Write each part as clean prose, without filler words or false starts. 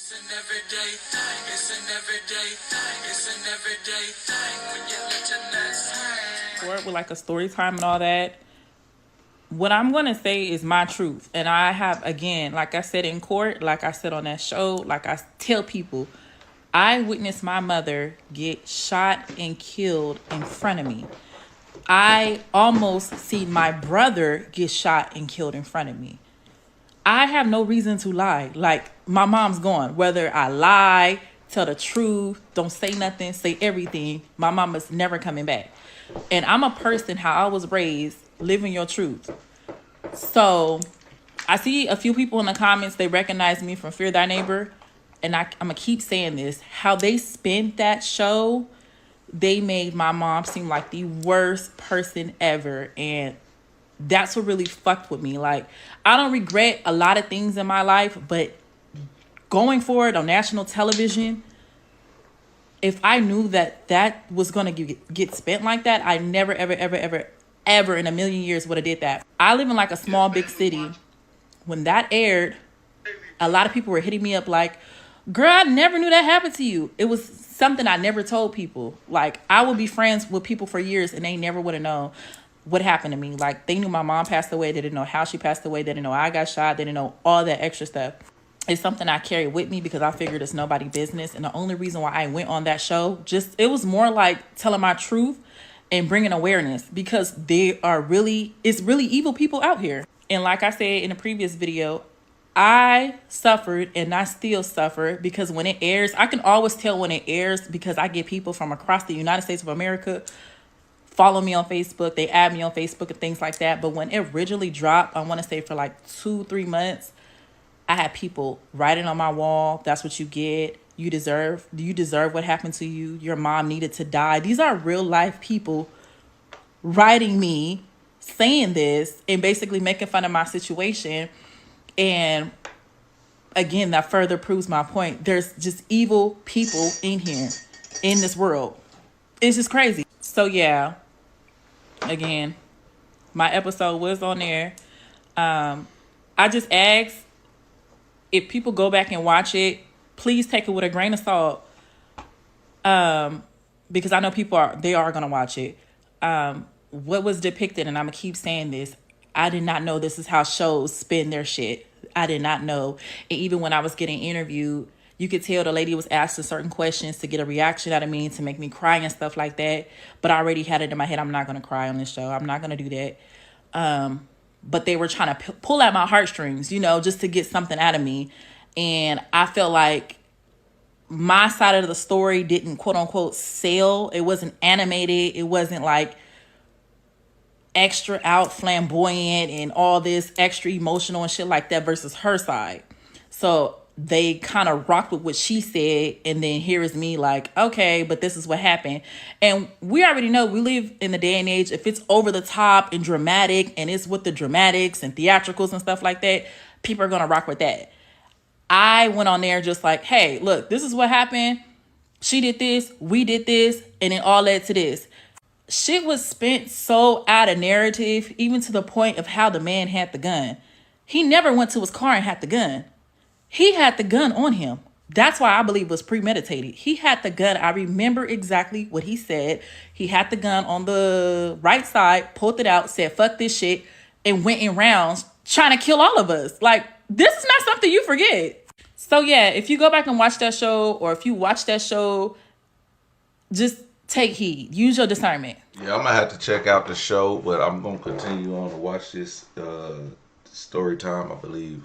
It's an everyday thing. It's an everyday thing. It's an everyday thing when you let your nuts hang. With like a story time and all that, what I'm going to say is my truth. And I have, again, like I said in court, like I said on that show, like I tell people, I witnessed my mother get shot and killed in front of me. I almost seen my brother get shot and killed in front of me. I have no reason to lie. Like, my mom's gone. Whether I lie, tell the truth, don't say nothing, say everything, my mama's never coming back. And I'm a person, how I was raised, living your truth. So I see a few people in the comments, they recognize me from Fear Thy Neighbor. And I'm going to keep saying this. How they spent that show, they made my mom seem like the worst person ever. And that's what really fucked with me. Like, I don't regret a lot of things in my life, but going forward on national television, if I knew that that was going to get spent like that, I never, ever, ever, ever, ever in a million years would have did that. I live in like a small, big city. When that aired, a lot of people were hitting me up like, girl, I never knew that happened to you. It was something I never told people. Like, I would be friends with people for years and they never would have known what happened to me. Like, they knew my mom passed away. They didn't know how she passed away. They didn't know I got shot. They didn't know all that extra stuff. It's something I carry with me because I figured it's nobody's business. And the only reason why I went on that show, it was more like telling my truth and bringing awareness, because it's really evil people out here. And like I said in the previous video, I suffered and I still suffer because when it airs, I can always tell when it airs because I get people from across the United States of America follow me on Facebook. They add me on Facebook and things like that. But when it originally dropped, I want to say for like 2-3 months, I had people writing on my wall, that's what you get. You deserve what happened to you. Your mom needed to die. These are real life people writing me, saying this, and basically making fun of my situation. And again, that further proves my point. There's just evil people in here, in this world. It's just crazy. So yeah, again, my episode was on there. I just asked, if people go back and watch it, please take it with a grain of salt. Because I know they are going to watch it. What was depicted, and I'm going to keep saying this, I did not know this is how shows spin their shit. I did not know. And even when I was getting interviewed, you could tell the lady was asking certain questions to get a reaction out of me, to make me cry and stuff like that. But I already had it in my head, I'm not going to cry on this show. I'm not going to do that. But they were trying to pull at my heartstrings, just to get something out of me. And I felt like my side of the story didn't, quote unquote, sell. It wasn't animated. It wasn't like extra out flamboyant and all this extra emotional and shit like that versus her side. So they kind of rocked with what she said, and then here is me like, okay, but this is what happened. And we already know we live in the day and age, if it's over the top and dramatic and it's with the dramatics and theatricals and stuff like that, people are gonna rock with that. I went on there just like, hey, look, this is what happened. She did this, we did this, and it all led to this. Shit was spent so out of narrative, even to the point of how the man had the gun. He never went to his car and had the gun. He had the gun on him. That's why I believe it was premeditated. He had the gun. I remember exactly what he said. He had the gun on the right side, pulled it out, said, fuck this shit, and went in rounds trying to kill all of us. Like, this is not something you forget. So yeah, if you go back and watch that show, or if you watch that show, just take heed. Use your discernment. Yeah, I'm going to have to check out the show, but I'm going to continue on to watch this story time, I believe.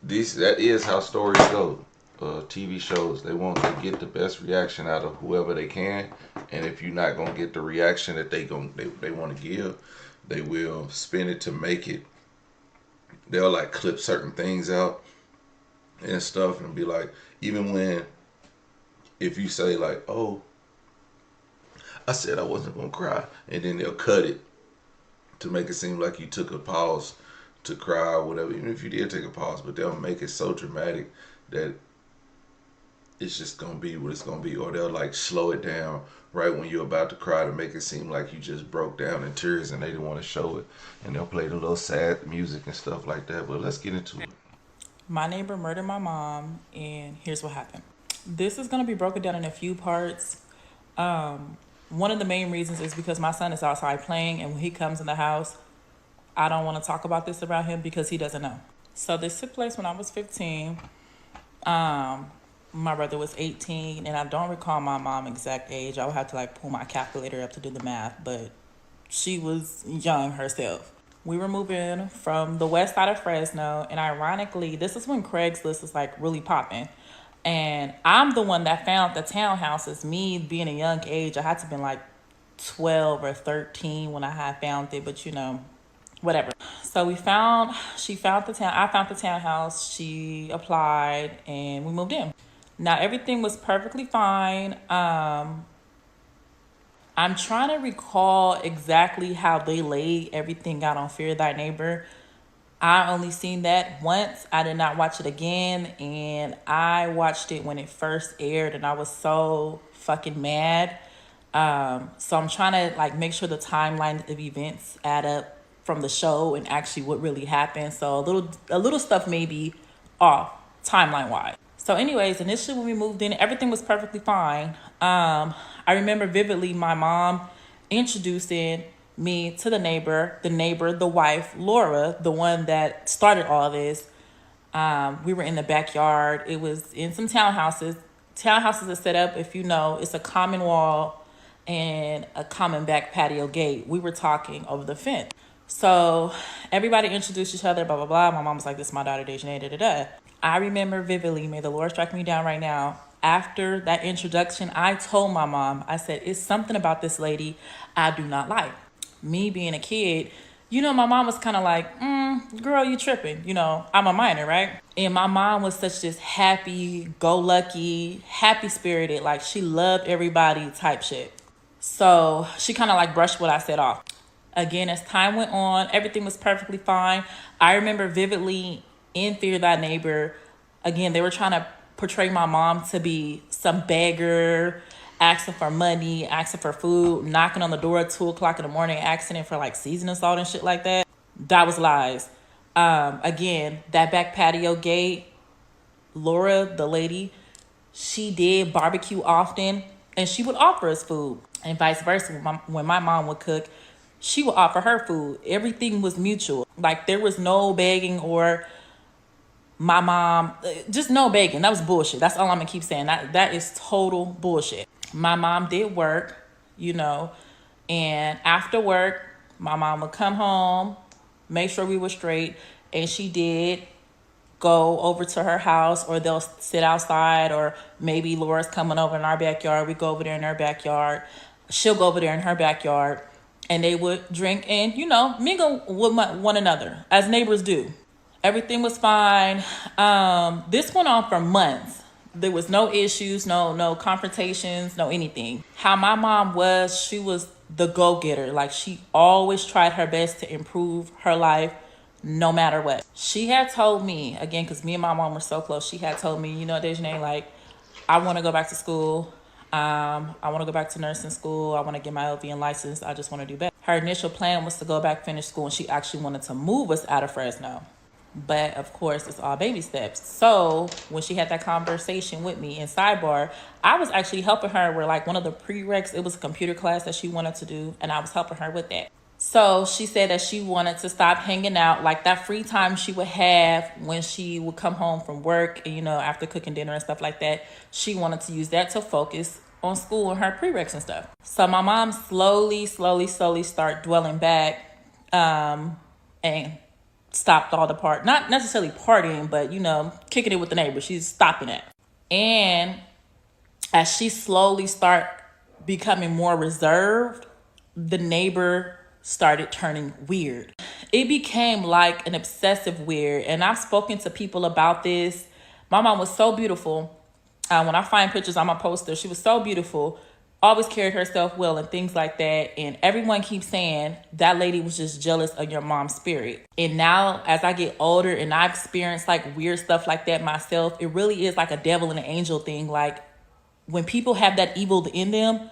That is how stories go. TV shows, they want to get the best reaction out of whoever they can, and if you're not gonna get the reaction that they want to give, they will spin it to make it. They'll like clip certain things out and stuff, and be like, even if you say like, oh, I said I wasn't gonna cry, and then they'll cut it to make it seem like you took a pause to cry or whatever, even if you did take a pause, but they'll make it so dramatic that it's just gonna be what it's gonna be. Or they'll like slow it down right when you're about to cry to make it seem like you just broke down in tears and they didn't want to show it, and they'll play the little sad music and stuff like that. But let's get into it. My neighbor murdered my mom, and here's what happened. This is going to be broken down in a few parts. One of the main reasons is because my son is outside playing, and when he comes in the house, I don't want to talk about this around him because he doesn't know. So this took place when I was 15. My brother was 18, and I don't recall my mom's exact age. I would have to like pull my calculator up to do the math, but she was young herself. We were moving from the west side of Fresno, and ironically, this is when Craigslist was like really popping. And I'm the one that found the townhouses. Me being a young age, I had to been like 12 or 13 when I had found it, but whatever. So she found I found the townhouse, she applied, and we moved in. Now everything was perfectly fine. I'm trying to recall exactly how they laid everything out on Fear Thy Neighbor. I only seen that once. I did not watch it again, and I watched it when it first aired, and I was so fucking mad. So I'm trying to like make sure the timeline of events add up from the show and actually what really happened. So a little stuff may be off timeline wise. So, anyways, initially when we moved in, everything was perfectly fine. I remember vividly my mom introducing me to the wife, Laura, the one that started all this. We were in the backyard. It was in some townhouses. Townhouses are set up, if you know, it's a common wall and a common back patio gate. We were talking over the fence. So everybody introduced each other, blah, blah, blah. My mom was like, this is my daughter, Dejanay, da, da, da. I remember vividly, may the Lord strike me down right now. After that introduction, I told my mom, I said, it's something about this lady I do not like. Me being a kid, my mom was kind of like, girl, you tripping. I'm a minor, right? And my mom was such this happy, go lucky, happy spirited, like she loved everybody type shit. So she kind of like brushed what I said off. Again, as time went on, everything was perfectly fine. I remember vividly in Fear Thy Neighbor, again, they were trying to portray my mom to be some beggar, asking for money, asking for food, knocking on the door at 2 o'clock in the morning, asking for like seasoning salt and shit like that. That was lies. Again, that back patio gate, Laura, the lady, she did barbecue often, and she would offer us food, and vice versa. When my mom would cook, she would offer her food. Everything was mutual. Like there was no begging or my mom, just no begging. That was bullshit. That's all I'm gonna keep saying. That is total bullshit. My mom did work, and after work, my mom would come home, make sure we were straight, and she did go over to her house, or they'll sit outside, or maybe Laura's coming over in our backyard. We go over there in her backyard. She'll go over there in her backyard, and they would drink and, mingle with one another, as neighbors do. Everything was fine. This went on for months. There was no issues, no confrontations, no anything. How my mom was, she was the go-getter. Like she always tried her best to improve her life no matter what. She had told me, again, because me and my mom were so close, she had told me, Dejanay, like, I want to go back to school. I want to go back to nursing school. I want to get my LVN license. I just want to do better. Her initial plan was to go back, finish school, and she actually wanted to move us out of Fresno. But of course, it's all baby steps. So when she had that conversation with me in sidebar, I was actually helping her with like one of the prereqs. It was a computer class that she wanted to do, and I was helping her with that. So she said that she wanted to stop hanging out, like that free time she would have when she would come home from work, and, after cooking dinner and stuff like that. She wanted to use that to focus on school and her prereqs and stuff. So my mom slowly start dwelling back, and stopped all the not necessarily partying, but kicking it with the neighbors. She's stopping it. And as she slowly start becoming more reserved, the neighbor started turning weird. It became like an obsessive weird. And I've spoken to people about this. My mom was so beautiful. When I find pictures on my poster, she was so beautiful, always carried herself well and things like that. And everyone keeps saying that lady was just jealous of your mom's spirit. And now as I get older and I've experienced like weird stuff like that myself, it really is like a devil and an angel thing. Like when people have that evil in them,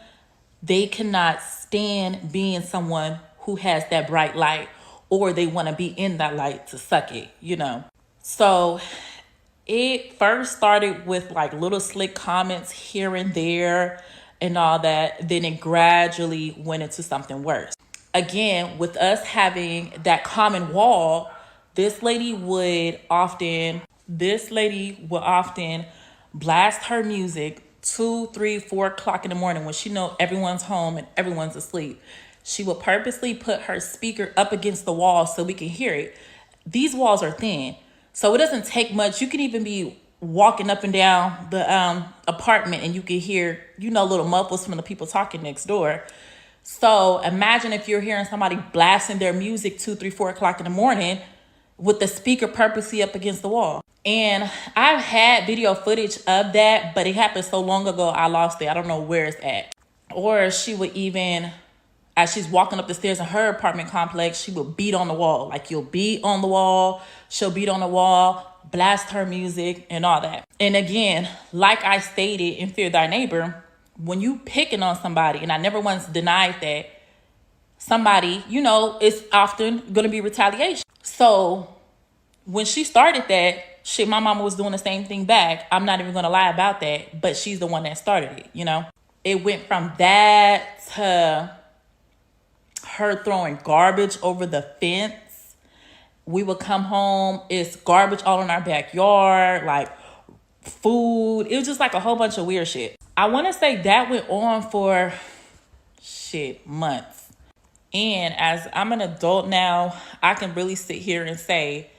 they cannot stand being someone who has that bright light, or they want to be in that light to suck it, So It first started with like little slick comments here and there and all that. Then it gradually went into something worse. Again, with us having that common wall, this lady would often blast her music 2, 3, 4 o'clock in the morning when she know everyone's home and everyone's asleep. She would purposely put her speaker up against the wall so we can hear it. These walls are thin, so it doesn't take much. You can even be walking up and down the apartment and you can hear, little muffles from the people talking next door. So imagine if you're hearing somebody blasting their music 2, 3, 4 o'clock in the morning with the speaker purposely up against the wall. And I've had video footage of that, but it happened so long ago, I lost it. I don't know where it's at. Or she would even, as she's walking up the stairs in her apartment complex, she would beat on the wall. Like, you'll beat on the wall, she'll beat on the wall, blast her music and all that. And again, like I stated in Fear Thy Neighbor, when you picking on somebody, and I never once denied that, somebody, it's often going to be retaliation. So when she started that, shit, my mama was doing the same thing back. I'm not even going to lie about that, but she's the one that started it, It went from that to her throwing garbage over the fence. We would come home, it's garbage all in our backyard, like food. It was just like a whole bunch of weird shit. I want to say that went on for months. And as I'm an adult now, I can really sit here and say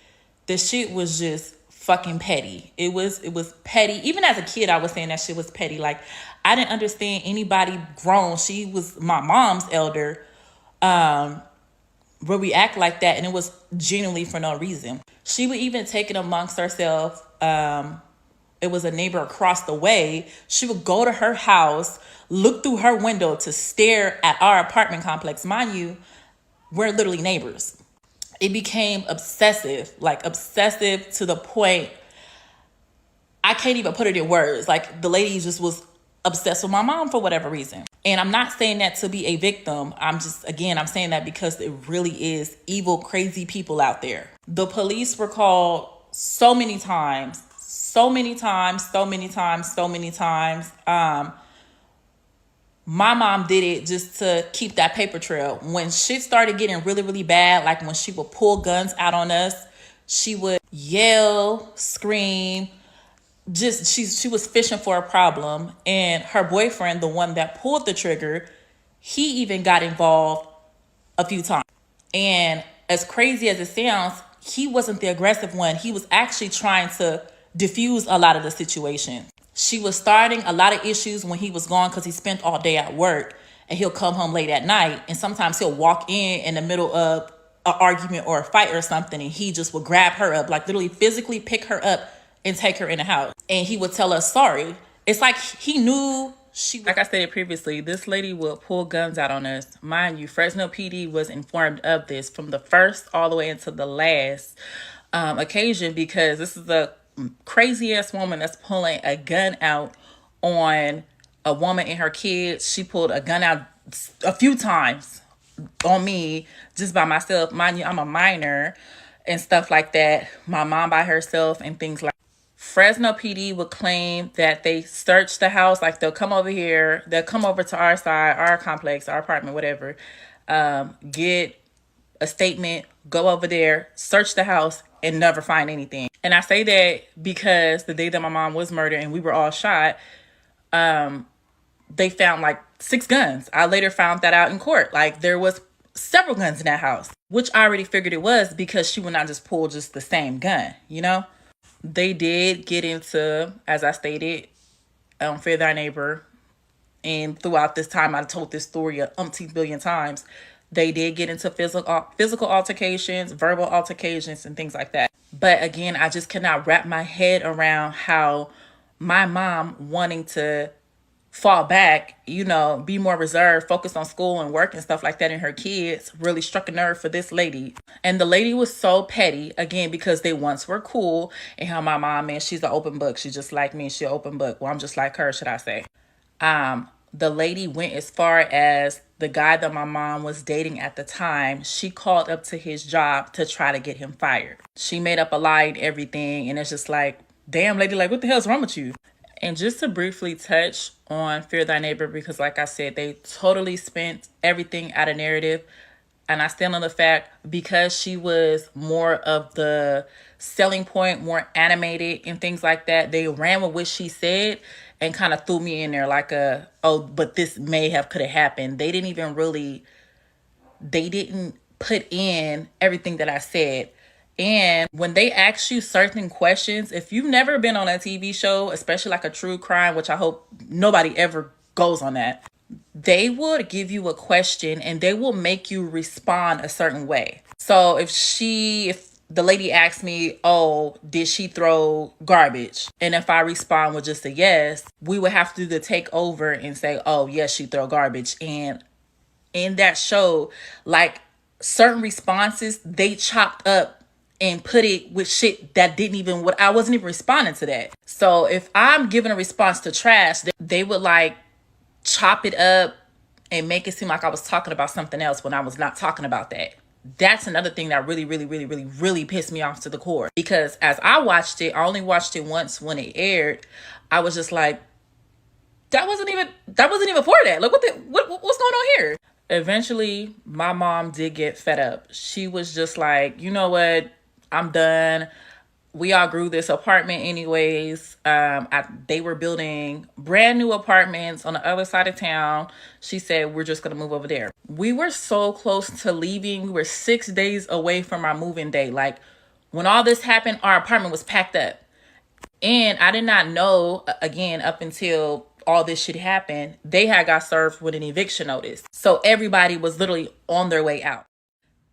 the shit was just fucking petty. It was petty. Even as a kid, I was saying that shit was petty. Like, I didn't understand anybody grown. She was my mom's elder. Where we act like that, and it was genuinely for no reason. She would even take it amongst herself. It was a neighbor across the way. She would go to her house, look through her window to stare at our apartment complex. Mind you, we're literally neighbors. It became obsessive to the point I can't even put it in words. Like, the lady just was obsessed with my mom for whatever reason. And I'm not saying that to be a victim. I'm saying that because it really is evil, crazy people out there. The police were called so many times. My mom did it just to keep that paper trail. When shit started getting really, really bad, like when she would pull guns out on us, she would yell, scream. She was fishing for a problem, and her boyfriend, the one that pulled the trigger, he even got involved a few times. And as crazy as it sounds, he wasn't the aggressive one. He was actually trying to diffuse a lot of the situation. She was starting a lot of issues when he was gone because he spent all day at work, and he'll come home late at night, and sometimes he'll walk in the middle of an argument or a fight or something, and he just would grab her up, like literally physically pick her up and take her in the house. And he would tell us sorry. It's like he knew like I stated previously, this lady would pull guns out on us. Mind you, Fresno PD was informed of this from the first all the way into the last occasion, because this is a crazy ass woman that's pulling a gun out on a woman and her kids. She pulled a gun out a few times on me just by myself. Mind you, I'm a minor and stuff like that. My mom by herself and things like that. Fresno PD would claim that they searched the house. Like, they'll come over here, they'll come over to our side, our complex, our apartment, whatever, get a statement, go over there, search the house, and never find anything. And I say that because the day that my mom was murdered and we were all shot, they found like 6 guns. I later found that out in court. Like, there was several guns in that house, which I already figured it was, because she would not just pull just the same gun, They did get into, as I stated, Fear Thy Neighbor, and throughout this time, I told this story a umpteen billion times. They did get into physical altercations, verbal altercations, and things like that. But again, I just cannot wrap my head around how my mom wanting to fall back, be more reserved, focus on school and work and stuff like that, and her kids really struck a nerve for this lady. And the lady was so petty, again, because they once were cool, and how my mom, man, she's an open book. She's just like me. She's an open book. Well, I'm just like her, should I say. The lady went as far as the guy that my mom was dating at the time. She called up to his job to try to get him fired. She made up a lie and everything, and it's just like, damn lady, like, what the hell's wrong with you? And just to briefly touch on Fear Thy Neighbor, because like I said, they totally spent everything out of narrative. And I stand on the fact, because she was more of the selling point, more animated and things like that, they ran with what she said and kind of threw me in there like oh, but this may have could have happened. They didn't put in everything that I said. And when they ask you certain questions, if you've never been on a TV show, especially like a true crime, which I hope nobody ever goes on that, they would give you a question and they will make you respond a certain way. So if the lady asked me, oh, did she throw garbage? And if I respond with just a yes, we would have to do the takeover and say, oh, yes, she throw garbage. And in that show, like certain responses, they chopped up and put it with shit that didn't even, what I wasn't even responding to that. So if I'm giving a response to trash, they would like chop it up and make it seem like I was talking about something else when I was not talking about that. That's another thing that really, really, really, really, really pissed me off to the core. Because as I watched it, I only watched it once when it aired. I was just like, that wasn't even for that. Like, what's going on here? Eventually, my mom did get fed up. She was just like, you know what? I'm done. We all grew this apartment anyways. They were building brand new apartments on the other side of town. She said, we're just going to move over there. We were so close to leaving. We were 6 days away from our moving day. Like, when all this happened, our apartment was packed up. And I did not know, again, up until all this shit happened, they had got served with an eviction notice. So everybody was literally on their way out.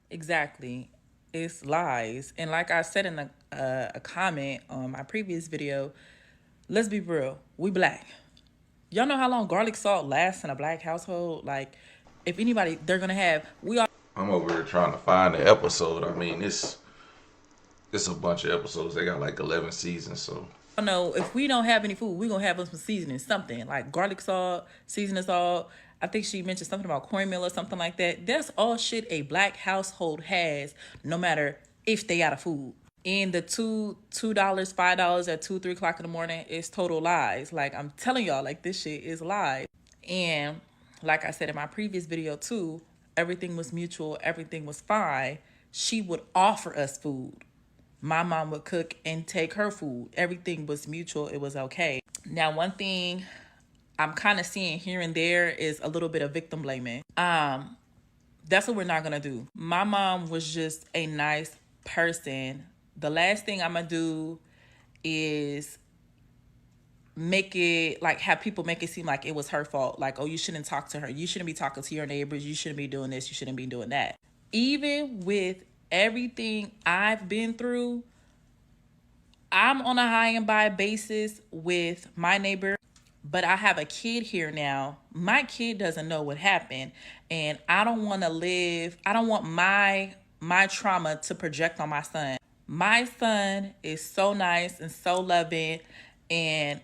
Exactly. It's lies. And like I said in a comment on my previous video, let's be real. We Black. Y'all know how long garlic salt lasts in a Black household? Like, if anybody, they're going to have, I'm over here trying to find the episode. I mean, it's a bunch of episodes. They got like 11 seasons, so. know if we don't have any food, we're gonna have some seasoning, something like garlic salt, seasoning salt. I think she mentioned something about cornmeal or something like that. That's all shit a Black household has, no matter if they out of food. And the $2, $5 at 2, 3 o'clock in the morning is total lies. Like, I'm telling y'all, like, this shit is lies. And like I said in my previous video too, everything was mutual, everything was fine. She would offer us food. My mom would cook and take her food. Everything was mutual. It was okay. Now, one thing I'm kind of seeing here and there is a little bit of victim blaming. That's what we're not going to do. My mom was just a nice person. The last thing I'm going to do is make it like have people make it seem like it was her fault. Like, oh, you shouldn't talk to her. You shouldn't be talking to your neighbors. You shouldn't be doing this. You shouldn't be doing that. Even with everything I've been through, I'm on a high and by basis with my neighbor, but I have a kid here now. My kid doesn't know what happened, and I don't want my trauma to project on my son. My son is so nice and so loving, and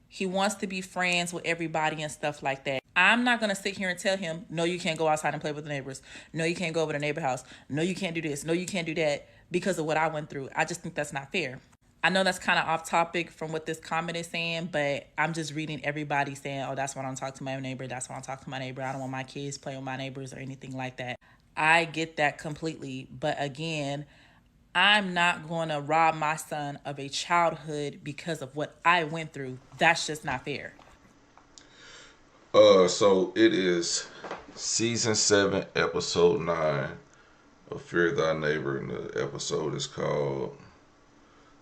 he wants to be friends with everybody and stuff like that. I'm not going to sit here and tell him, no, you can't go outside and play with the neighbors. No, you can't go over to the neighbor house. No, you can't do this. No, you can't do that because of what I went through. I just think that's not fair. I know that's kind of off topic from what this comment is saying, but I'm just reading everybody saying, oh, that's why I don't talk to my neighbor. That's why I don't talk to my neighbor. I don't want my kids playing with my neighbors or anything like that. I get that completely. But again, I'm not going to rob my son of a childhood because of what I went through. That's just not fair. So it is season 7, episode 9 of Fear Thy Neighbor, and the episode is called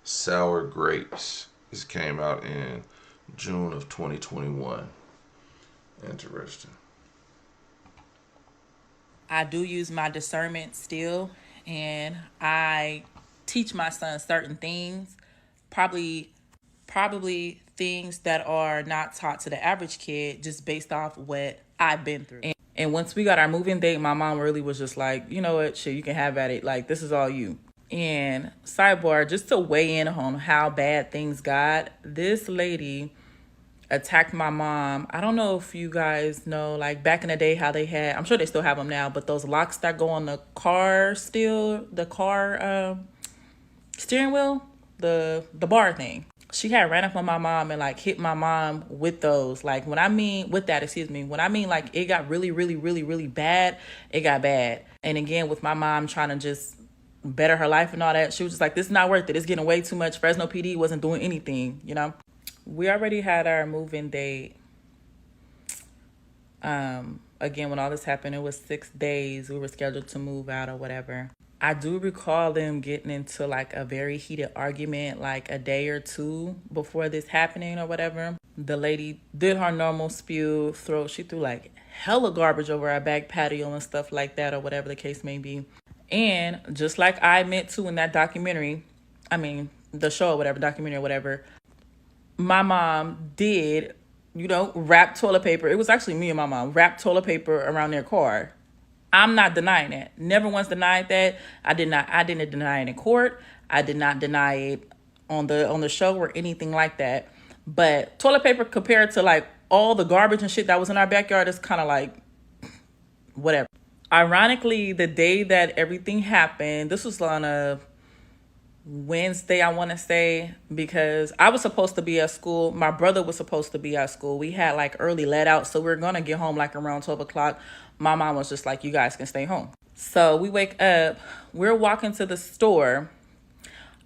Sour Grapes. This came out in June of 2021. Interesting. I do use my discernment still, and I teach my son certain things, probably things that are not taught to the average kid just based off what I've been through. And once we got our moving date, my mom really was just like, you know what, shit, you can have at it. Like, this is all you. And sidebar, just to weigh in on how bad things got, this lady attacked my mom. I don't know if you guys know, like back in the day how they had, I'm sure they still have them now, but those locks that go on the car steering wheel, the bar thing. she had ran up on my mom and like hit my mom with those. Like when I mean with that, excuse me, when I mean like it got really, really, really, really bad, it got bad. And again, with my mom trying to just better her life and all that, she was just like, this is not worth it. It's getting way too much. Fresno PD wasn't doing anything, you know? We already had our move-in date. Again, when all this happened, it was 6 days. We were scheduled to move out or whatever. I do recall them getting into like a very heated argument like a day or two before this happening or whatever. The lady did her normal spew, she threw like hella garbage over our back patio and stuff like that or whatever the case may be. And just like I admit to in that documentary, I mean the show or whatever, documentary or whatever, my mom did, wrap toilet paper. It was actually me and my mom wrapped toilet paper around their car. I'm not denying that. Never once denied that. I didn't deny it in court. I did not deny it on the show or anything like that. But toilet paper compared to like all the garbage and shit that was in our backyard is kind of like whatever. Ironically, the day that everything happened, this was on a Wednesday, I want to say, because I was supposed to be at school. My brother was supposed to be at school. We had like early let out, so we were going to get home like around 12 o'clock. My mom was just like, you guys can stay home. So we wake up, we're walking to the store.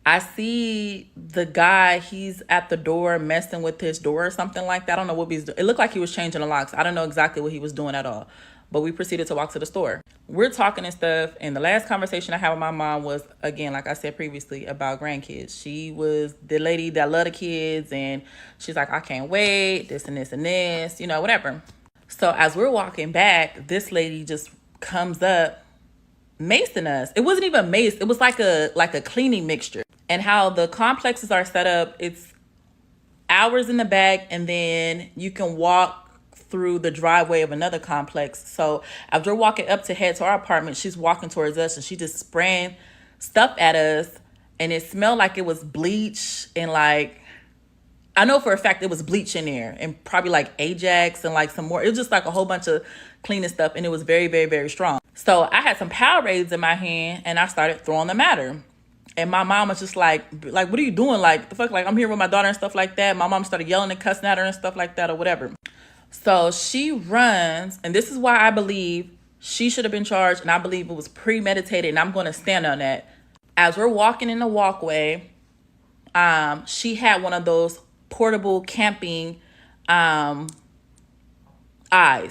I see the guy, he's at the door messing with his door or something like that. I don't know what he's doing. It looked like he was changing the locks. I don't know exactly what he was doing at all. But we proceeded to walk to the store. We're talking and stuff. And the last conversation I had with my mom was, again, like I said previously, about grandkids. She was the lady that loved the kids. And she's like, I can't wait, this and this and this, whatever. So as we're walking back, this lady just comes up, macing us. It wasn't even mace. It was like a cleaning mixture. And how the complexes are set up, it's hours in the back, and then you can walk through the driveway of another complex. So as we're walking up to head to our apartment, she's walking towards us and she just spraying stuff at us, and it smelled like it was bleach, and like I know for a fact it was bleach in there, and probably like Ajax and like some more. It was just like a whole bunch of cleaning stuff, and it was very, very, very strong. So I had some Powerades in my hand and I started throwing them at her. And my mom was just like, what are you doing? Like, the fuck, like, I'm here with my daughter and stuff like that. My mom started yelling and cussing at her and stuff like that or whatever. So she runs, and this is why I believe she should have been charged, and I believe it was premeditated, and I'm going to stand on that. As we're walking in the walkway, she had one of those portable camping eyes.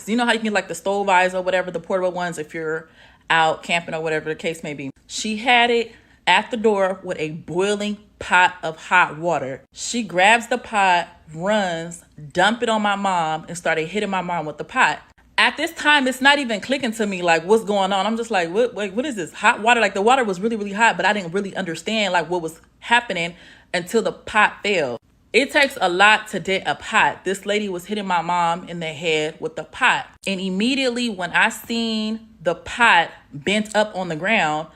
You know how you can get like the stove eyes or whatever, the portable ones if you're out camping or whatever the case may be. She had it at the door with a boiling pot of hot water. She grabs the pot, runs, dump it on my mom, and started hitting my mom with the pot. At this time, it's not even clicking to me like what's going on. I'm just like, what is this? Hot water? Like the water was really, really hot, but I didn't really understand like what was happening until the pot fell. It takes a lot to dent a pot. This lady was hitting my mom in the head with the pot. And immediately when I seen the pot bent up on the ground,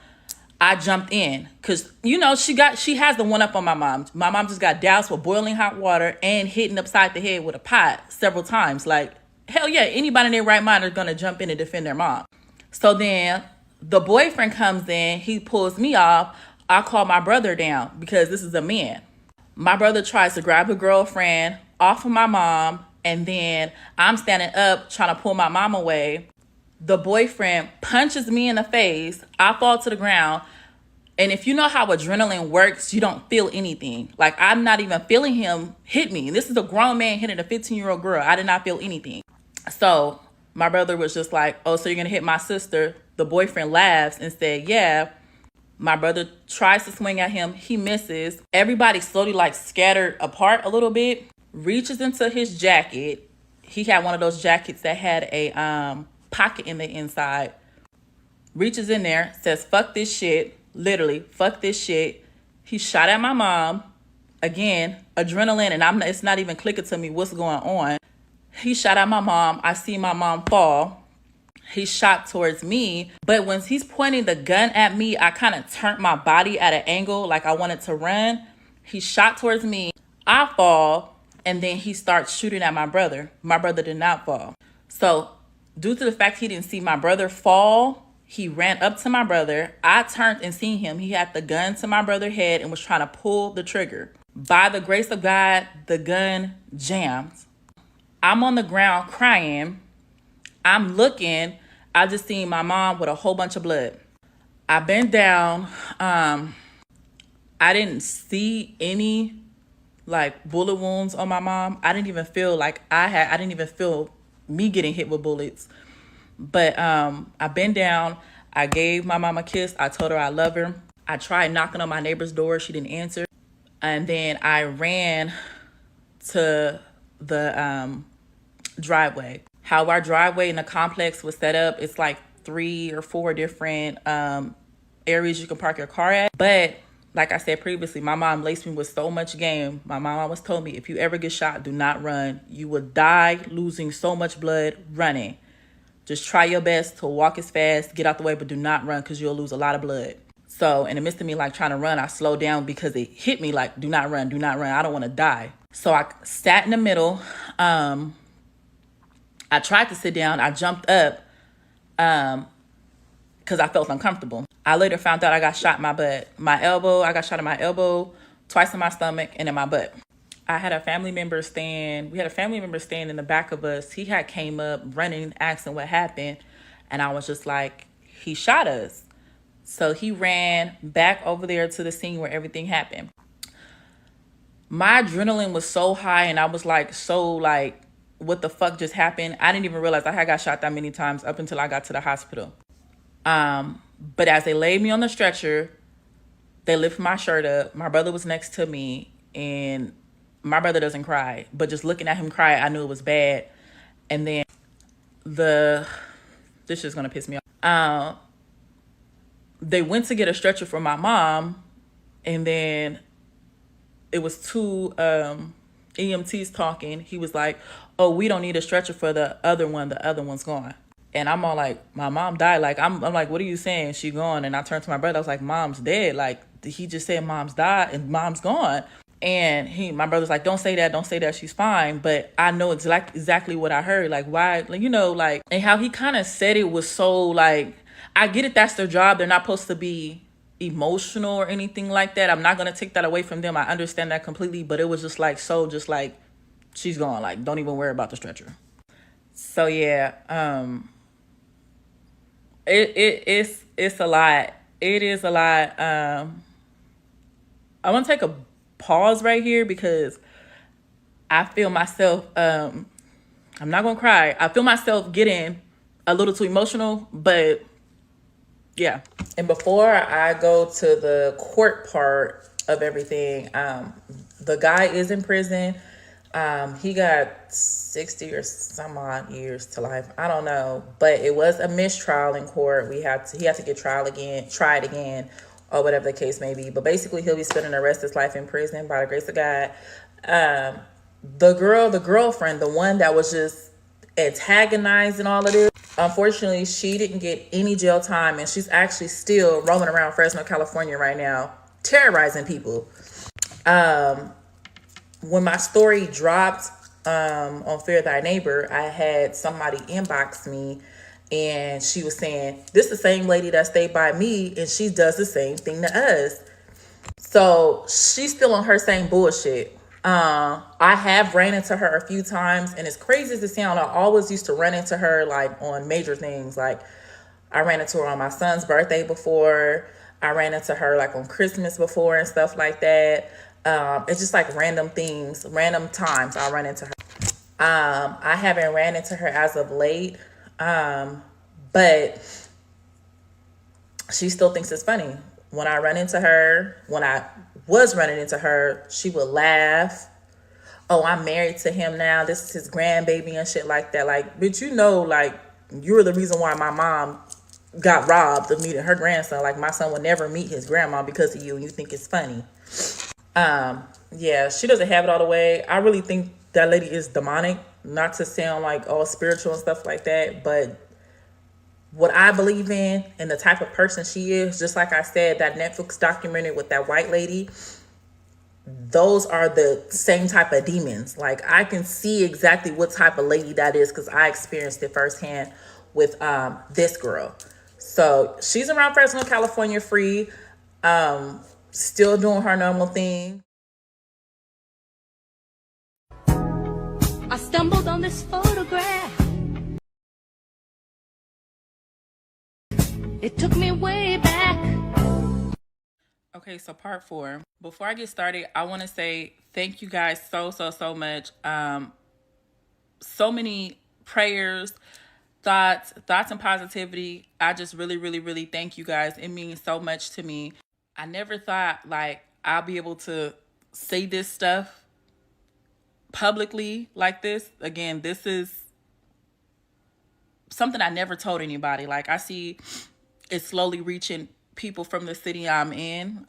I jumped in because, she has the one up on my mom. My mom just got doused with boiling hot water and hitting upside the head with a pot several times. Like, hell yeah, anybody in their right mind is going to jump in and defend their mom. So then the boyfriend comes in, he pulls me off. I call my brother down because this is a man. My brother tries to grab a girlfriend off of my mom, and then I'm standing up trying to pull my mom away. The boyfriend punches me in the face. I fall to the ground. And if you know how adrenaline works, you don't feel anything. Like, I'm not even feeling him hit me. This is a grown man hitting a 15-year-old girl. I did not feel anything. So my brother was just like, oh, so you're going to hit my sister? The boyfriend laughs and said, yeah. My brother tries to swing at him. He misses. Everybody slowly like scattered apart a little bit. Reaches into his jacket. He had one of those jackets that had a pocket in the inside. Reaches in there, says, fuck this shit. Literally, fuck this shit. He shot at my mom. Again, adrenaline, and it's not even clicking to me what's going on. He shot at my mom. I see my mom fall. He shot towards me. But when he's pointing the gun at me, I kind of turned my body at an angle like I wanted to run. He shot towards me. I fall. And then he starts shooting at my brother. My brother did not fall. So due to the fact he didn't see my brother fall, he ran up to my brother. I turned and seen him. He had the gun to my brother's head and was trying to pull the trigger. By the grace of God, the gun jams. I'm on the ground crying. I'm looking. I just seen my mom with a whole bunch of blood. I bent down. I didn't see any like bullet wounds on my mom. I didn't even feel like I didn't even feel me getting hit with bullets. But I bent down. I gave my mom a kiss. I told her I love her. I tried knocking on my neighbor's door. She didn't answer. And then I ran to the driveway. How our driveway in the complex was set up, it's like 3 or 4 different areas you can park your car at. But like I said previously, my mom laced me with so much game. My mom always told me, if you ever get shot, do not run. You will die losing so much blood running. Just try your best to walk as fast, get out the way, but do not run because you'll lose a lot of blood. So in the midst of me like trying to run, I slowed down because it hit me like, do not run, do not run. I don't want to die. So I sat in the middle. I tried to sit down. I jumped up because I felt uncomfortable. I later found out I got shot in my butt. My elbow, I got shot in my elbow, twice in my stomach, and in my butt. I had a family member stand. We had a family member stand in the back of us. He had came up running, asking what happened. And I was just like, he shot us. So he ran back over there to the scene where everything happened. My adrenaline was so high and I was like, what the fuck just happened? I didn't even realize I had got shot that many times up until I got to the hospital. But as they laid me on the stretcher, they lifted my shirt up. My brother was next to me, and my brother doesn't cry, but just looking at him cry, I knew it was bad. And then this is gonna piss me off. They went to get a stretcher for my mom, and then it was 2 EMTs talking. He was like, oh, we don't need a stretcher for the other one. The other one's gone. And I'm all like, my mom died. Like, I'm like, what are you saying? She gone. And I turned to my brother. I was like, mom's dead. Like, he just said mom's died and mom's gone. And my brother's like, don't say that. She's fine. But I know exactly what I heard. Like, why, and how he kind of said it was so like, I get it. That's their job. They're not supposed to be emotional or anything like that. I'm not going to take that away from them. I understand that completely. But it was just like, she's gone. Like, don't even worry about the stretcher. So yeah, it's a lot. It is a lot. I want to take a pause right here because I feel myself, I'm not going to cry. I feel myself getting a little too emotional, but yeah. And before I go to the court part of everything, the guy is in prison. He got 60 or some odd years to life. I don't know, but it was a mistrial in court. He had to get tried again, or whatever the case may be. But basically, he'll be spending the rest of his life in prison by the grace of God. The girlfriend, the one that was just antagonizing all of this, unfortunately, she didn't get any jail time, and she's actually still roaming around Fresno, California right now, terrorizing people. When my story dropped on Fear Thy Neighbor, I had somebody inbox me, and she was saying, this is the same lady that stayed by me, and she does the same thing to us. So she's still on her same bullshit. I have ran into her a few times, and as crazy as it sounds, I always used to run into her like on major things. Like, I ran into her on my son's birthday before. I ran into her like on Christmas before and stuff like that. It's just like random things, random times I'll run into her. I haven't ran into her as of late, but she still thinks it's funny. When I was running into her, she would laugh. Oh, I'm married to him now. This is his grandbaby and shit like that. Like, bitch, like, you're the reason why my mom got robbed of meeting her grandson. Like, my son would never meet his grandma because of you, and you think it's funny. Yeah, she doesn't have it all the way. I really think that lady is demonic, not to sound like all spiritual and stuff like that, but what I believe in and the type of person she is, just like I said, that Netflix documentary with that white lady, those are the same type of demons. Like, I can see exactly what type of lady that is because I experienced it firsthand with this girl. So she's around Fresno, California free, still doing her normal thing. stumbled on this photograph. It took me way back. Okay, so part 4. Before I get started, I want to say thank you guys so much. So many prayers, thoughts and positivity. I just really thank you guys. It means so much to me. I never thought like I'll be able to say this stuff publicly like this. Again, this is something I never told anybody. Like, I see it's slowly reaching people from the city I'm in.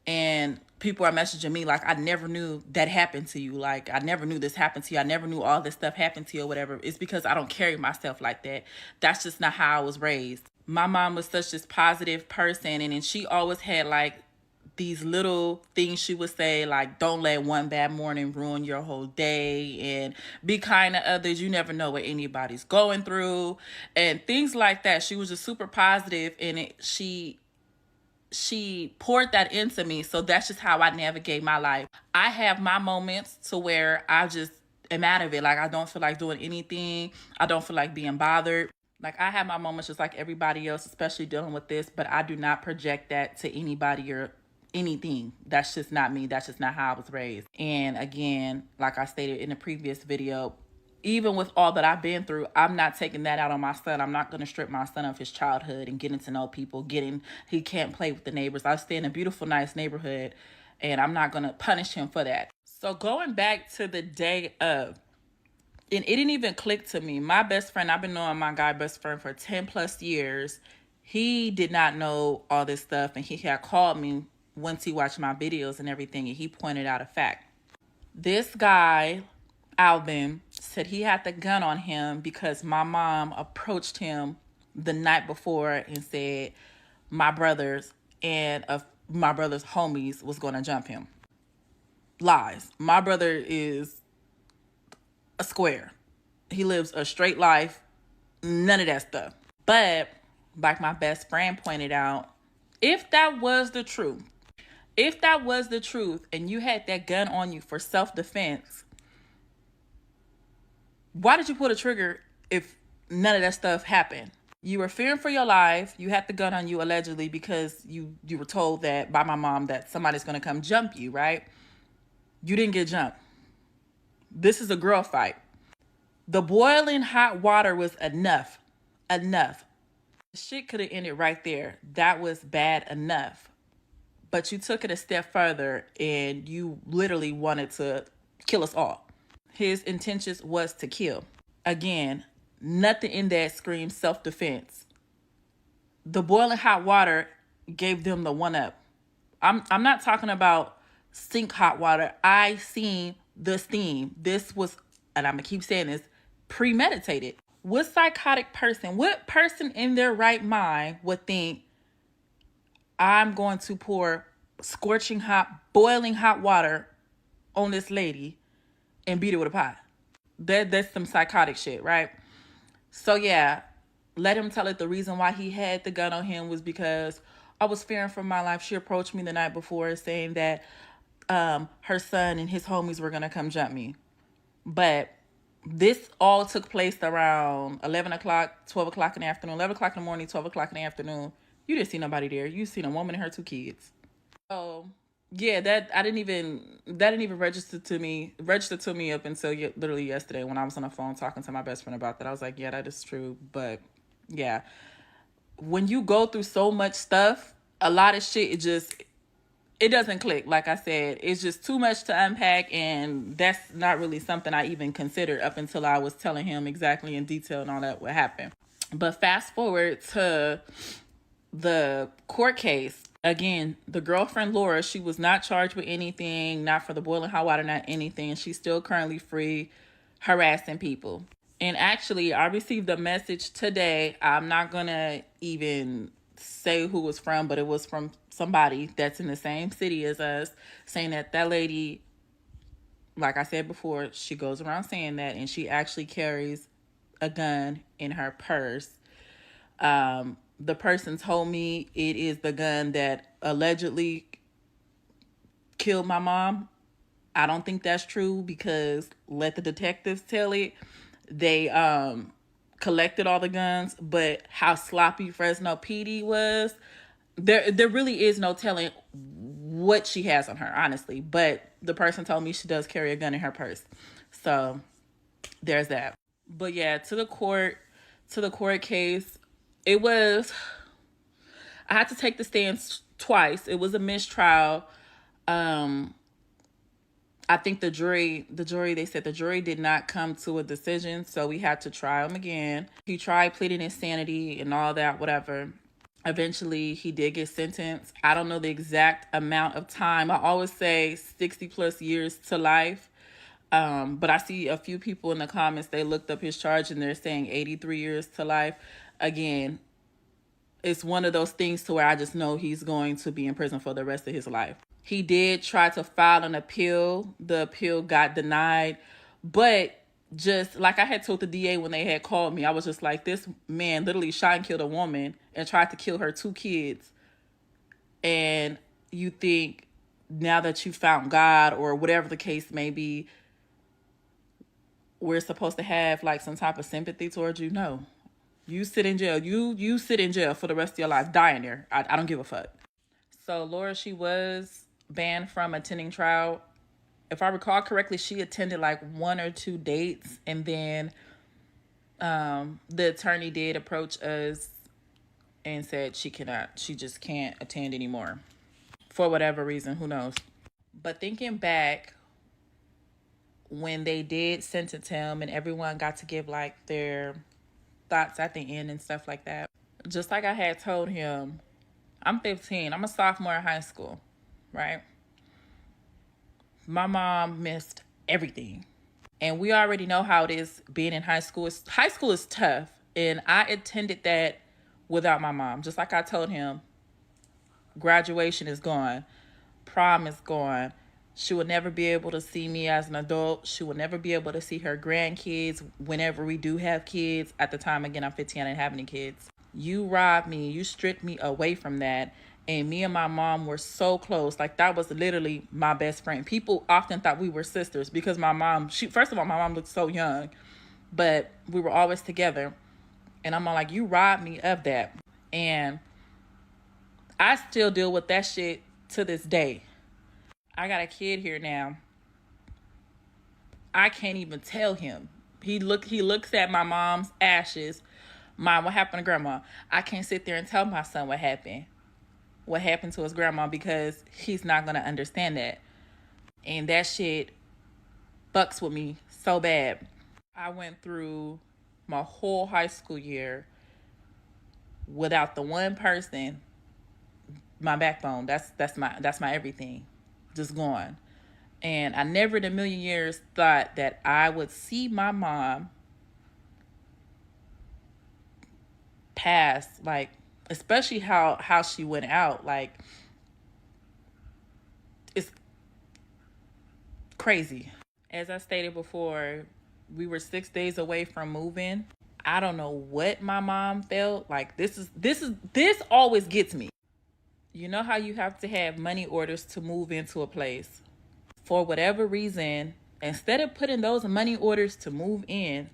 And people are messaging me like, I never knew that happened to you. Like, I never knew this happened to you. I never knew all this stuff happened to you or whatever. It's because I don't carry myself like that. That's just not how I was raised. My mom was such this positive person, and then she always had like these little things she would say, like, don't let one bad morning ruin your whole day, and be kind to others. You never know what anybody's going through, and things like that. She was just super positive, and she poured that into me. So that's just how I navigate my life. I have my moments to where I just am out of it. Like, I don't feel like doing anything. I don't feel like being bothered. Like, I have my moments just like everybody else, especially dealing with this, but I do not project that to anybody or anything. That's just not me. That's just not how I was raised. And again, like I stated in the previous video, even with all that I've been through, I'm not taking that out on my son. I'm not going to strip my son of his childhood and getting to know people, he can't play with the neighbors. I stay in a beautiful, nice neighborhood, and I'm not going to punish him for that. So going back to the day of, and it didn't even click to me. My best friend, I've been knowing my guy best friend for 10 plus years. He did not know all this stuff, and he had called me once he watched my videos and everything, and he pointed out a fact. This guy, Alvin, said he had the gun on him because my mom approached him the night before and said my brothers and my brother's homies was going to jump him. Lies. My brother is a square. He lives a straight life. None of that stuff. But like my best friend pointed out, if that was the truth, and you had that gun on you for self-defense, why did you pull the trigger if none of that stuff happened? You were fearing for your life. You had the gun on you allegedly because you were told that by my mom that somebody's going to come jump you, right? You didn't get jumped. This is a girl fight. The boiling hot water was enough. Shit could have ended right there. That was bad enough. But you took it a step further and you literally wanted to kill us all. His intentions was to kill. Again, nothing in that screams self-defense. The boiling hot water gave them the one up. I'm not talking about sink hot water. I seen the steam. This was, and I'm gonna keep saying this, premeditated. What psychotic person, what person in their right mind would think I'm going to pour scorching hot, boiling hot water on this lady and beat her with a pot? That's some psychotic shit, right? So yeah, let him tell it. The reason why he had the gun on him was because I was fearing for my life. She approached me the night before saying that her son and his homies were gonna come jump me. But this all took place around 11 o'clock, 12 o'clock in the afternoon, 11 o'clock in the morning, 12 o'clock in the afternoon. You didn't see nobody there. You seen a woman and her 2 kids. So yeah, that didn't even register to me up until literally yesterday when I was on the phone talking to my best friend about that. I was like, yeah, that is true. But yeah, when you go through so much stuff, a lot of shit, it doesn't click. Like I said, it's just too much to unpack, and that's not really something I even considered up until I was telling him exactly in detail and all that what happened. But fast forward to the court case. Again, the girlfriend, Laura, she was not charged with anything, not for the boiling hot water, not anything. She's still currently free, harassing people. And actually, I received a message today. I'm not going to even say who it was from, but it was from somebody that's in the same city as us, saying that lady, like I said before, she goes around saying that, and she actually carries a gun in her purse. The person told me it is the gun that allegedly killed my mom. I don't think that's true because let the detectives tell it. They collected all the guns, but how sloppy Fresno PD was, there really is no telling what she has on her, honestly. But the person told me she does carry a gun in her purse. So there's that. But yeah, to the court case, it was I had to take the stand twice. It was a mistrial. Um I think they said the jury did not come to a decision, so we had to try him again. He tried pleading insanity and all that, whatever. Eventually, he did get sentenced. I don't know the exact amount of time. I always say 60 plus years to life. But I see a few people in the comments, they looked up his charge and they're saying 83 years to life. Again, it's one of those things to where I just know he's going to be in prison for the rest of his life. He did try to file an appeal. The appeal got denied. But just like I had told the DA when they had called me, I was just like, this man literally shot and killed a woman and tried to kill her 2 kids. And you think now that you found God or whatever the case may be, we're supposed to have like some type of sympathy towards you? No. You sit in jail. You sit in jail for the rest of your life, dying there. I don't give a fuck. So Laura, she was banned from attending trial. If I recall correctly, she attended like 1 or 2 dates, and then the attorney did approach us and said she just can't attend anymore for whatever reason, who knows. But thinking back, when they did sentence him and everyone got to give like their thoughts at the end and stuff like that, just like I had told him, I'm 15. I'm a sophomore in high school, right? My mom missed everything. And we already know how it is being in high school. High school is tough. And I attended that without my mom. Just like I told him, graduation is gone. Prom is gone. She will never be able to see me as an adult. She will never be able to see her grandkids whenever we do have kids. At the time, again, I'm 15, I didn't have any kids. You robbed me. You stripped me away from that. And me and my mom were so close. Like, that was literally my best friend. People often thought we were sisters because my mom, first of all, my mom looked so young. But we were always together. And I'm all like, you robbed me of that. And I still deal with that shit to this day. I got a kid here now. I can't even tell him. He looks at my mom's ashes. Mom, what happened to grandma? I can't sit there and tell my son what happened. What happened to his grandma, because he's not gonna understand that. And that shit fucks with me so bad. I went through my whole high school year without the one person, my backbone. That's my everything. Just gone. And I never in a million years thought that I would see my mom pass, like, especially how she went out. Like, it's crazy. As I stated before, we were 6 days away from moving. I don't know what my mom felt. Like, this always gets me. You know how you have to have money orders to move into a place? For whatever reason, instead of putting those money orders to move in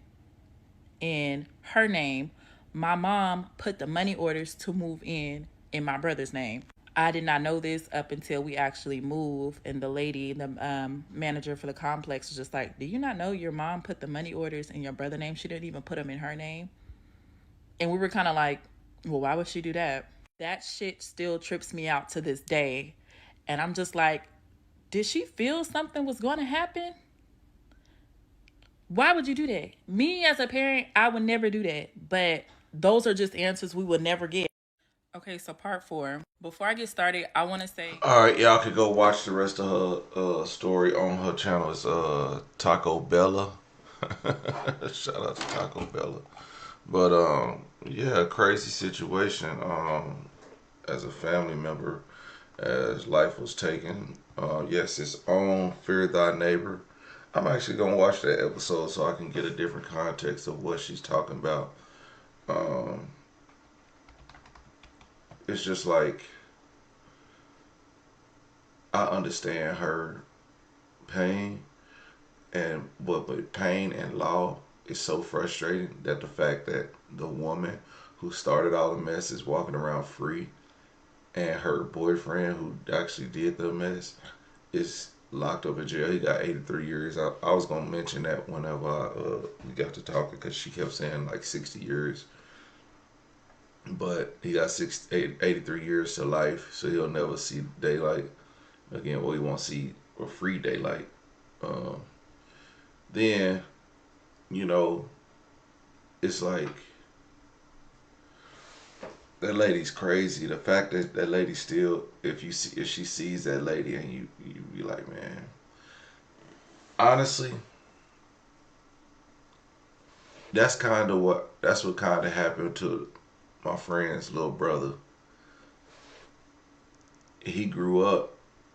her name, my mom put the money orders to move in my brother's name. I did not know this up until we actually moved, and the lady, the manager for the complex, was just like, do you not know your mom put the money orders in your brother's name? She didn't even put them in her name. And we were kind of like, well, why would she do that? That shit still trips me out to this day. And I'm just like, did she feel something was going to happen? Why would you do that? Me as a parent, I would never do that. But those are just answers we would never get. Okay, so part 4. Before I get started, I want to say, All right, y'all could go watch the rest of her story on her channel. It's Taco Bella. Shout out to Taco Bella. But yeah, crazy situation. As a family member, as life was taken. Yes, it's on Fear Thy Neighbor. I'm actually gonna watch that episode so I can get a different context of what she's talking about. Um, it's just like I understand her pain, and but with pain and law is so frustrating that the fact that the woman who started all the mess is walking around free, and her boyfriend who actually did the mess is locked up in jail. He got 83 years. I was gonna mention that whenever we got to talking, because she kept saying like 60 years, but he got 83 years to life, so he'll never see daylight again. Well, he won't see a free daylight. Um, then you know, it's like that lady's crazy. The fact that that lady still, if she sees that lady and you be like, man, honestly, that's what kind of happened to my friend's little brother. He grew up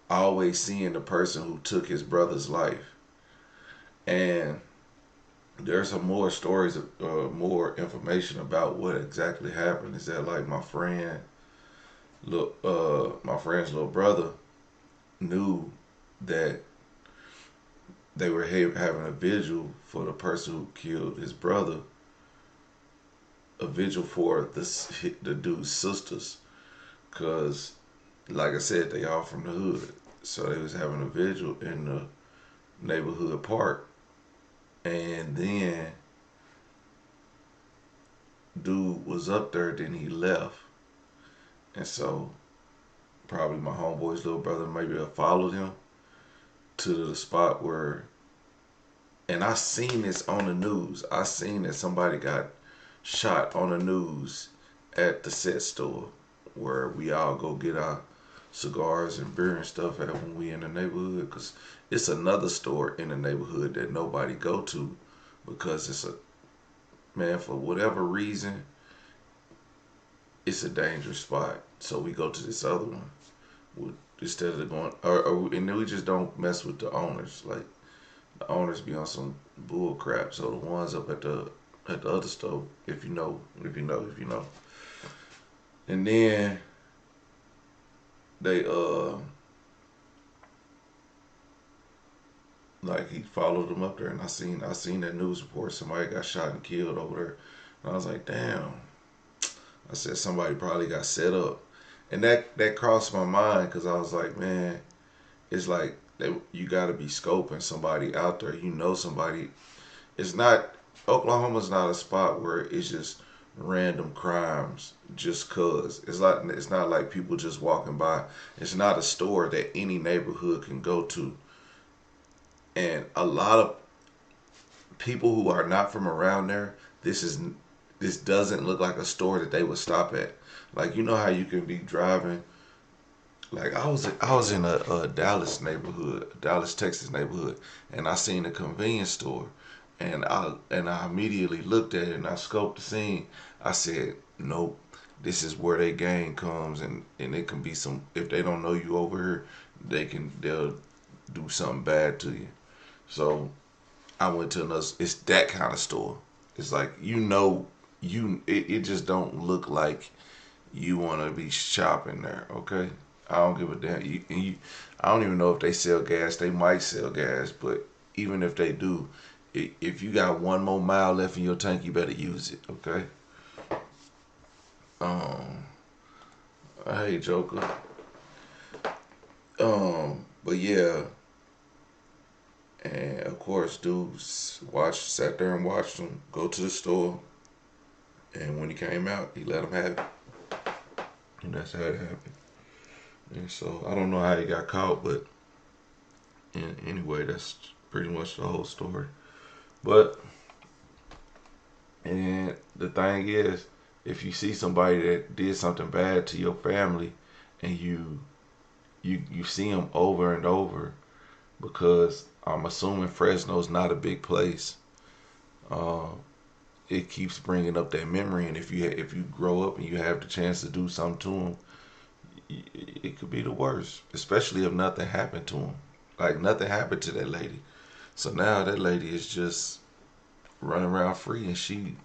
always seeing the person who took his brother's life, and there's some more stories, more information about what exactly happened. Is that like my friend's little brother knew that they were having a vigil for the person who killed his brother, a vigil for the dude's sisters, cause like I said, they all from the hood, so they was having a vigil in the neighborhood park, and then dude was up there, then he left, and so probably my homeboy's little brother maybe followed him to the spot where, and I seen this on the news. I seen that somebody got shot on the news at the set store where we all go get our cigars and beer and stuff at when we in the neighborhood, because it's another store in the neighborhood that nobody go to because it's a, man, for whatever reason, it's a dangerous spot. So we go to this other one instead of going, and then we just don't mess with the owners. Like the owners be on some bull crap. So the ones up at the other store, if you know, and then they like he followed them up there, and I seen that news report. Somebody got shot and killed over there, and I was like, damn. I said somebody probably got set up, and that crossed my mind because I was like, man, it's like you got to be scoping somebody out there. You know, somebody. It's not, Oklahoma's not a spot where it's just random crimes just cause. It's not like people just walking by. It's not a store that any neighborhood can go to, and a lot of people who are not from around there, this doesn't look like a store that they would stop at. Like, you know how you can be driving. Like I was in a Dallas neighborhood, Dallas, Texas neighborhood, and I seen a convenience store, and I immediately looked at it and I scoped the scene. I said, nope, this is where they gang comes, and it can be some, if they don't know you over here, they'll do something bad to you. So I went to another. It's that kind of store. It's like, it just don't look like you want to be shopping there. Okay, I don't give a damn. I don't even know if they sell gas. They might sell gas, but even if they do, if you got one more mile left in your tank, you better use it. Okay. Um. Hey, Joker. But yeah. And of course, dude sat there and watched him go to the store. And when he came out, he let him have it. And that's how it happened. And so I don't know how he got caught, but anyway, that's pretty much the whole story. But, and the thing is, if you see somebody that did something bad to your family, and you see them over and over, because I'm assuming Fresno's not a big place. Uh, it keeps bringing up that memory, and if you grow up and you have the chance to do something to them, it could be the worst, especially if nothing happened to them. Like nothing happened to that lady, so now that lady is just running around free, and she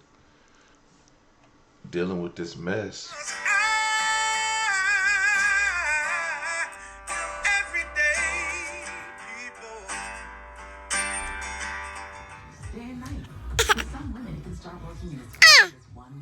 dealing with this mess. Everyday people. overnight. For some women, it can start working in as quickly as 1